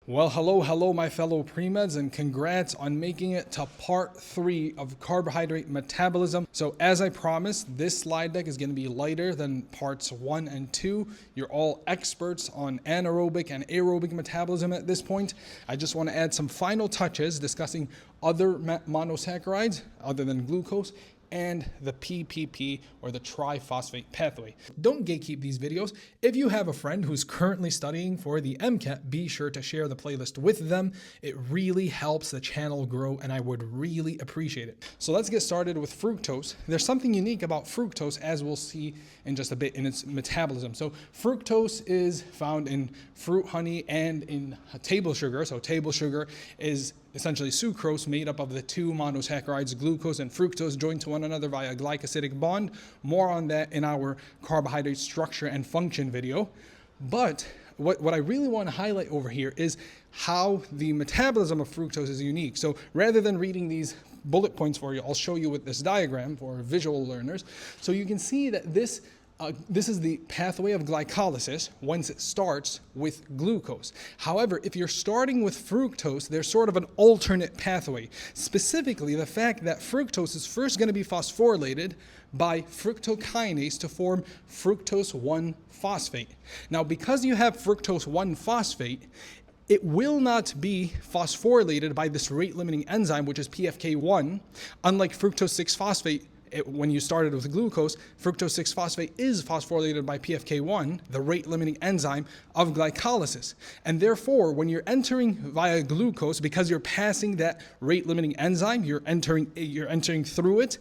Well, hello, my fellow pre-meds, and congrats on making it to part 3 of carbohydrate metabolism. So as I promised, this slide deck is going to be lighter than parts 1 and 2. You're all experts on anaerobic and aerobic metabolism at this point. I just want to add some final touches discussing other monosaccharides other than glucose and the PPP, or the triphosphate pathway. Don't gatekeep these videos. If you have a friend who's currently studying for the MCAT, be sure to share the playlist with them. It really helps the channel grow, and I would really appreciate it. So let's get started with fructose. There's something unique about fructose, as we'll see in just a bit, in its metabolism. So fructose is found in fruit honey and in table sugar. So table sugar is essentially sucrose made up of the two monosaccharides, glucose and fructose, joined to one another via a glycosidic bond. More on that in our carbohydrate structure and function video. But what I really want to highlight over here is how the metabolism of fructose is unique. So rather than reading these bullet points for you, I'll show you with this diagram for visual learners. So you can see that this is the pathway of glycolysis once it starts with glucose. However, if you're starting with fructose, there's sort of an alternate pathway. Specifically, the fact that fructose is first going to be phosphorylated by fructokinase to form fructose 1-phosphate. Now, because you have fructose 1-phosphate, it will not be phosphorylated by this rate-limiting enzyme, which is PFK1, unlike fructose 6-phosphate. When you started with glucose, fructose 6-phosphate is phosphorylated by PFK1, the rate-limiting enzyme of glycolysis. And therefore, when you're entering via glucose, because you're passing that rate-limiting enzyme, you're entering through it,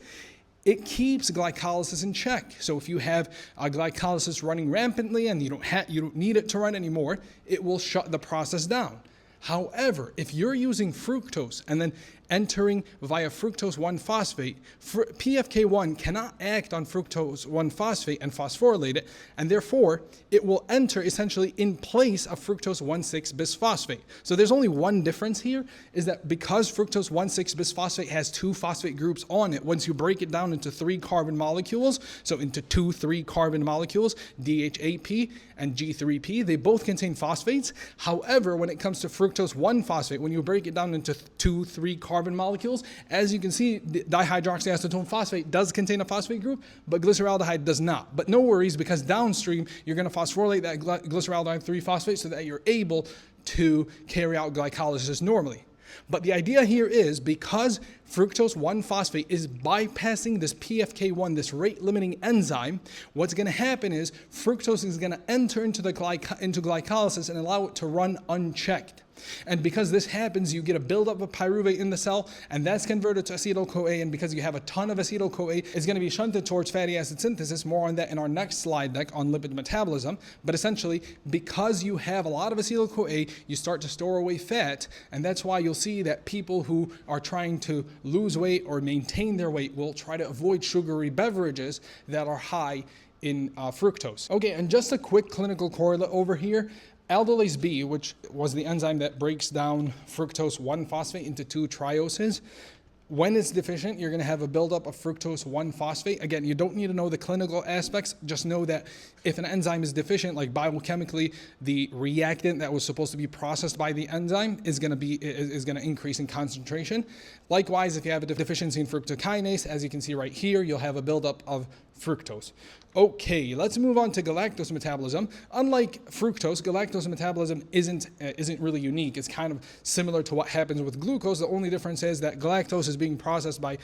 it keeps glycolysis in check. So if you have glycolysis running rampantly and you don't need it to run anymore, it will shut the process down. However, if you're using fructose and then entering via fructose 1-phosphate, PFK1 cannot act on fructose 1-phosphate and phosphorylate it, and therefore it will enter essentially in place of fructose 1,6-bisphosphate. So there's only one difference here, is that because fructose 1,6-bisphosphate has 2 phosphate groups on it, once you break it down into 3 carbon molecules, so into 2 3-carbon molecules, DHAP and G3P, they both contain phosphates. However, when it comes to fructose 1-phosphate, when you break it down into 2 3-carbon molecules, as you can see, dihydroxyacetone phosphate does contain a phosphate group, but glyceraldehyde does not. But no worries, because downstream, you're going to phosphorylate that glyceraldehyde 3-phosphate so that you're able to carry out glycolysis normally. But the idea here is, because fructose 1-phosphate is bypassing this PFK1, this rate-limiting enzyme, what's going to happen is fructose is going to enter into glycolysis and allow it to run unchecked. And because this happens, you get a buildup of pyruvate in the cell, and that's converted to acetyl-CoA, and because you have a ton of acetyl-CoA, it's going to be shunted towards fatty acid synthesis. More on that in our next slide deck on lipid metabolism. But essentially, because you have a lot of acetyl-CoA, you start to store away fat, and that's why you'll see that people who are trying to lose weight or maintain their weight will try to avoid sugary beverages that are high in fructose. Okay, and just a quick clinical correlate over here. Aldolase B, which was the enzyme that breaks down fructose 1-phosphate into 2 trioses, when it's deficient, you're going to have a buildup of fructose 1-phosphate. Again, you don't need to know the clinical aspects. Just know that if an enzyme is deficient, like biochemically, the reactant that was supposed to be processed by the enzyme is going to increase in concentration. Likewise, if you have a deficiency in fructokinase, as you can see right here, you'll have a buildup of fructose. Okay, let's move on to galactose metabolism. Unlike fructose, galactose metabolism isn't really unique. It's kind of similar to what happens with glucose. The only difference is that galactose is being processed by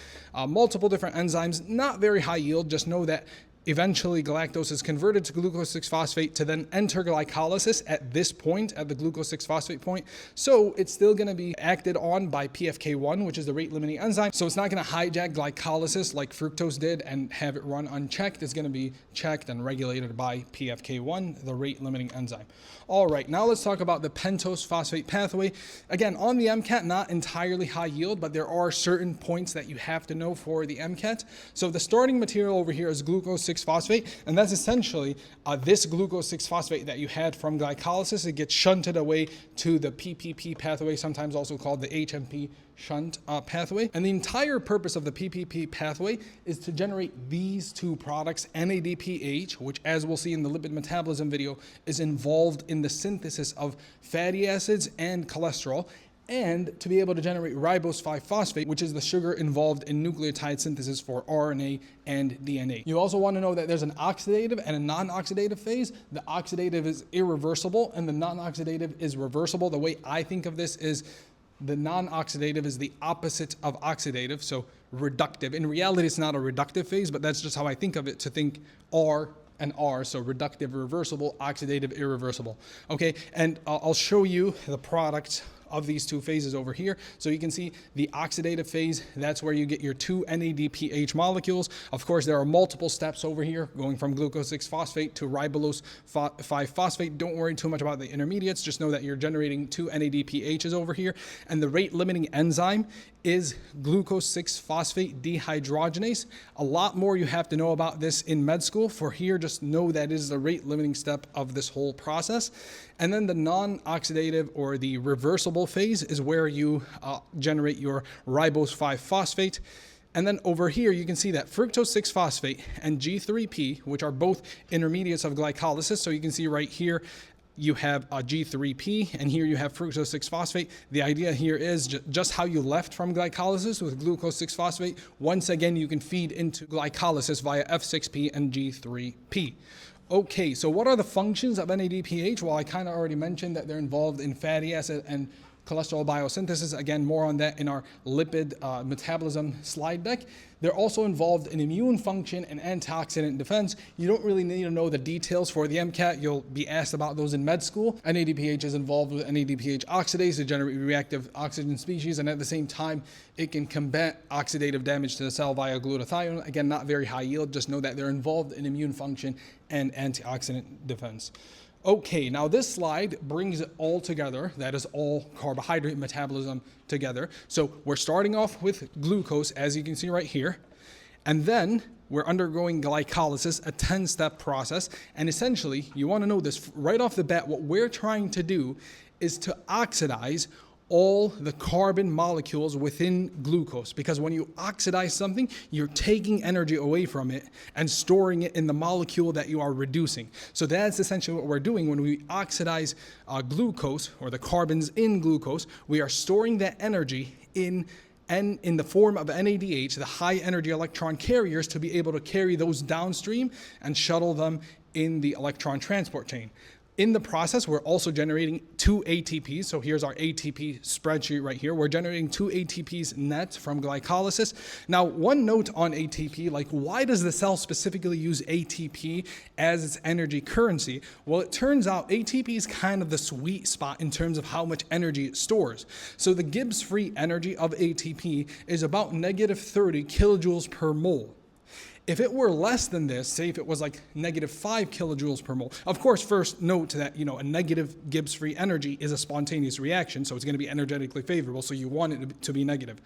multiple different enzymes, not very high yield. Just know that eventually galactose is converted to glucose 6-phosphate to then enter glycolysis at this point, at the glucose 6-phosphate point. So it's still going to be acted on by PFK1, which is the rate-limiting enzyme. So it's not going to hijack glycolysis like fructose did and have it run unchecked. It's going to be checked and regulated by PFK1, the rate-limiting enzyme. All right, now let's talk about the pentose phosphate pathway. Again, on the MCAT, not entirely high yield, but there are certain points that you have to know for the MCAT. So the starting material over here is glucose 6-phosphate, and that's essentially this glucose 6-phosphate that you had from glycolysis. It gets shunted away to the PPP pathway, sometimes also called the HMP shunt pathway. And the entire purpose of the PPP pathway is to generate these two products, NADPH, which, as we'll see in the lipid metabolism video, is involved in the synthesis of fatty acids and cholesterol, and to be able to generate ribose 5-phosphate, which is the sugar involved in nucleotide synthesis for RNA and DNA. You also want to know that there's an oxidative and a non-oxidative phase. The oxidative is irreversible and the non-oxidative is reversible. The way I think of this is the non-oxidative is the opposite of oxidative, so reductive. In reality, it's not a reductive phase, but that's just how I think of it, to think R and R, so reductive, reversible, oxidative, irreversible. Okay, and I'll show you the product of these two phases over here. So you can see the oxidative phase, that's where you get your two NADPH molecules. Of course, there are multiple steps over here, going from glucose 6-phosphate to ribose 5-phosphate. Don't worry too much about the intermediates, just know that you're generating two NADPHs over here. And the rate limiting enzyme is glucose 6-phosphate dehydrogenase. A lot more you have to know about this in med school. For here, just know that is the rate limiting step of this whole process. And then the non-oxidative or the reversible phase is where you generate your ribose 5-phosphate. And then over here, you can see that fructose 6-phosphate and G3P, which are both intermediates of glycolysis. So you can see right here, you have a G3P, and here you have fructose 6-phosphate. The idea here is just how you left from glycolysis with glucose 6-phosphate. Once again, you can feed into glycolysis via F6P and G3P. Okay, so what are the functions of NADPH? Well, I kind of already mentioned that they're involved in fatty acid and cholesterol biosynthesis. Again, more on that in our lipid metabolism slide deck. They're also involved in immune function and antioxidant defense. You don't really need to know the details for the MCAT. You'll be asked about those in med school. NADPH is involved with NADPH oxidase to generate reactive oxygen species, and at the same time, it can combat oxidative damage to the cell via glutathione. Again, not very high yield. Just know that they're involved in immune function and antioxidant defense. Okay, now this slide brings it all together. That is all carbohydrate metabolism together. So we're starting off with glucose, as you can see right here, and then we're undergoing glycolysis, a 10-step process. And essentially, you want to know this right off the bat, what we're trying to do is to oxidize all the carbon molecules within glucose, because when you oxidize something, you're taking energy away from it and storing it in the molecule that you are reducing. So that's essentially what we're doing when we oxidize glucose, or the carbons in glucose. We are storing that energy in the form of NADH, the high energy electron carriers, to be able to carry those downstream and shuttle them in the electron transport chain. In the process, we're also generating two ATPs. So here's our ATP spreadsheet right here. We're generating two ATPs net from glycolysis. Now, one note on ATP, like, why does the cell specifically use ATP as its energy currency? Well, it turns out ATP is kind of the sweet spot in terms of how much energy it stores. So the Gibbs free energy of ATP is about -30 kilojoules per mole. If it were less than this, say if it was like -5 kilojoules per mole, of course, first note that, a negative Gibbs free energy is a spontaneous reaction, so it's going to be energetically favorable, so you want it to be negative.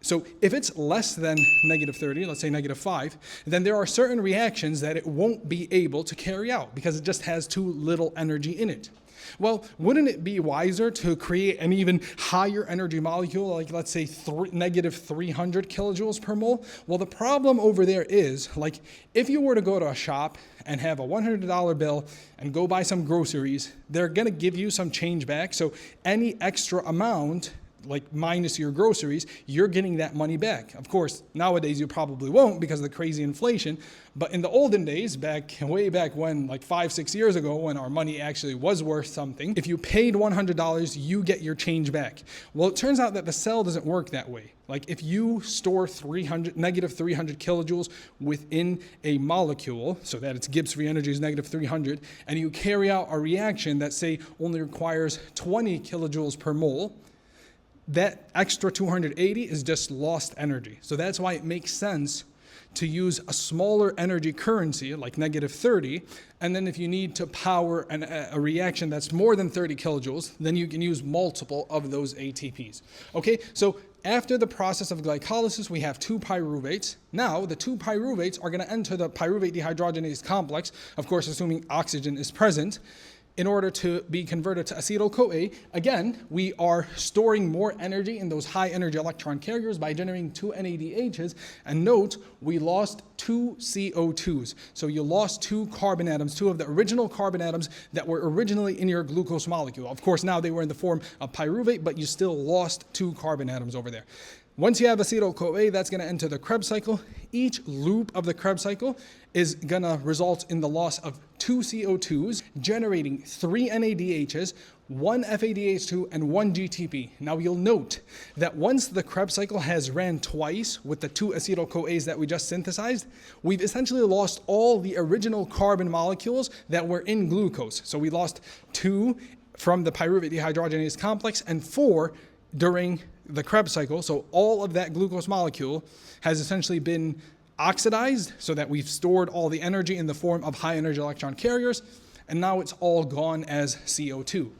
So if it's less than -30, let's say -5, then there are certain reactions that it won't be able to carry out because it just has too little energy in it. Well, wouldn't it be wiser to create an even higher energy molecule, like let's say -300 kilojoules per mole? Well, the problem over there is, like, if you were to go to a shop and have a $100 bill and go buy some groceries, they're going to give you some change back. So any extra amount, like minus your groceries, you're getting that money back. Of course, nowadays you probably won't because of the crazy inflation. But in the olden days, way back when, like 5-6 years ago, when our money actually was worth something, if you paid $100, you get your change back. Well, it turns out that the cell doesn't work that way. Like, if you store -300 kilojoules within a molecule, so that its Gibbs free energy is -300, and you carry out a reaction that, say, only requires 20 kilojoules per mole, that extra 280 is just lost energy. So that's why it makes sense to use a smaller energy currency, like -30. And then if you need to power a reaction that's more than 30 kilojoules, then you can use multiple of those ATPs. Okay, so after the process of glycolysis, we have 2 pyruvates. Now, the 2 pyruvates are going to enter the pyruvate dehydrogenase complex, of course, assuming oxygen is present, in order to be converted to acetyl-CoA. Again, we are storing more energy in those high energy electron carriers by generating 2 NADHs. And note, we lost 2 CO2s. So you lost 2 carbon atoms, 2 of the original carbon atoms that were originally in your glucose molecule. Of course, now they were in the form of pyruvate, but you still lost 2 carbon atoms over there. Once you have acetyl-CoA, that's going to enter the Krebs cycle. Each loop of the Krebs cycle is going to result in the loss of 2 CO2s, generating 3 NADHs, 1 FADH2, and 1 GTP. Now you'll note that once the Krebs cycle has ran twice with the 2 acetyl-CoAs that we just synthesized, we've essentially lost all the original carbon molecules that were in glucose. So we lost 2 from the pyruvate dehydrogenase complex and 4 during the Krebs cycle. So all of that glucose molecule has essentially been oxidized so that we've stored all the energy in the form of high energy electron carriers, and now it's all gone as CO2.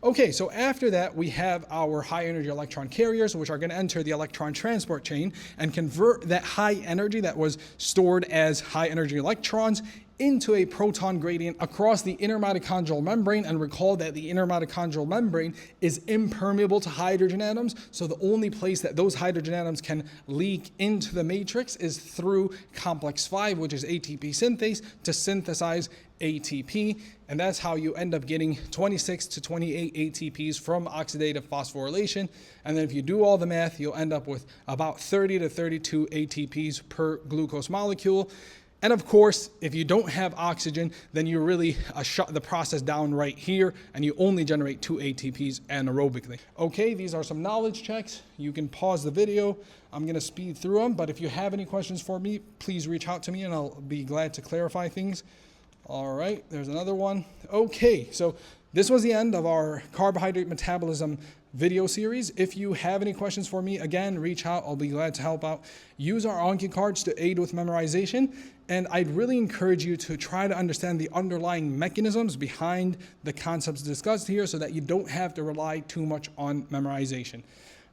Okay, so after that, we have our high energy electron carriers, which are going to enter the electron transport chain and convert that high energy that was stored as high energy electrons into a proton gradient across the inner mitochondrial membrane. And recall that the inner mitochondrial membrane is impermeable to hydrogen atoms. So the only place that those hydrogen atoms can leak into the matrix is through complex 5, which is ATP synthase, to synthesize ATP. And that's how you end up getting 26 to 28 ATPs from oxidative phosphorylation. And then if you do all the math, you'll end up with about 30 to 32 ATPs per glucose molecule. And of course, if you don't have oxygen, then you really shut the process down right here, and you only generate 2 ATPs anaerobically. Okay, these are some knowledge checks. You can pause the video. I'm going to speed through them, but if you have any questions for me, please reach out to me and I'll be glad to clarify things. All right, there's another one. Okay, so this was the end of our carbohydrate metabolism video series. If you have any questions for me, again, reach out. I'll be glad to help out. Use our Anki cards to aid with memorization. And I'd really encourage you to try to understand the underlying mechanisms behind the concepts discussed here so that you don't have to rely too much on memorization.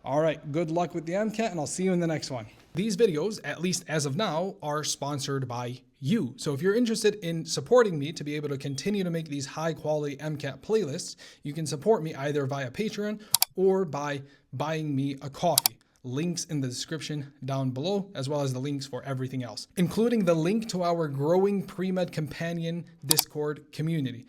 All right, good luck with the MCAT, and I'll see you in the next one. These videos, at least as of now, are sponsored by you. So if you're interested in supporting me to be able to continue to make these high quality MCAT playlists, you can support me either via Patreon or by buying me a coffee. Links in the description down below, as well as the links for everything else, including the link to our growing pre-med companion Discord community.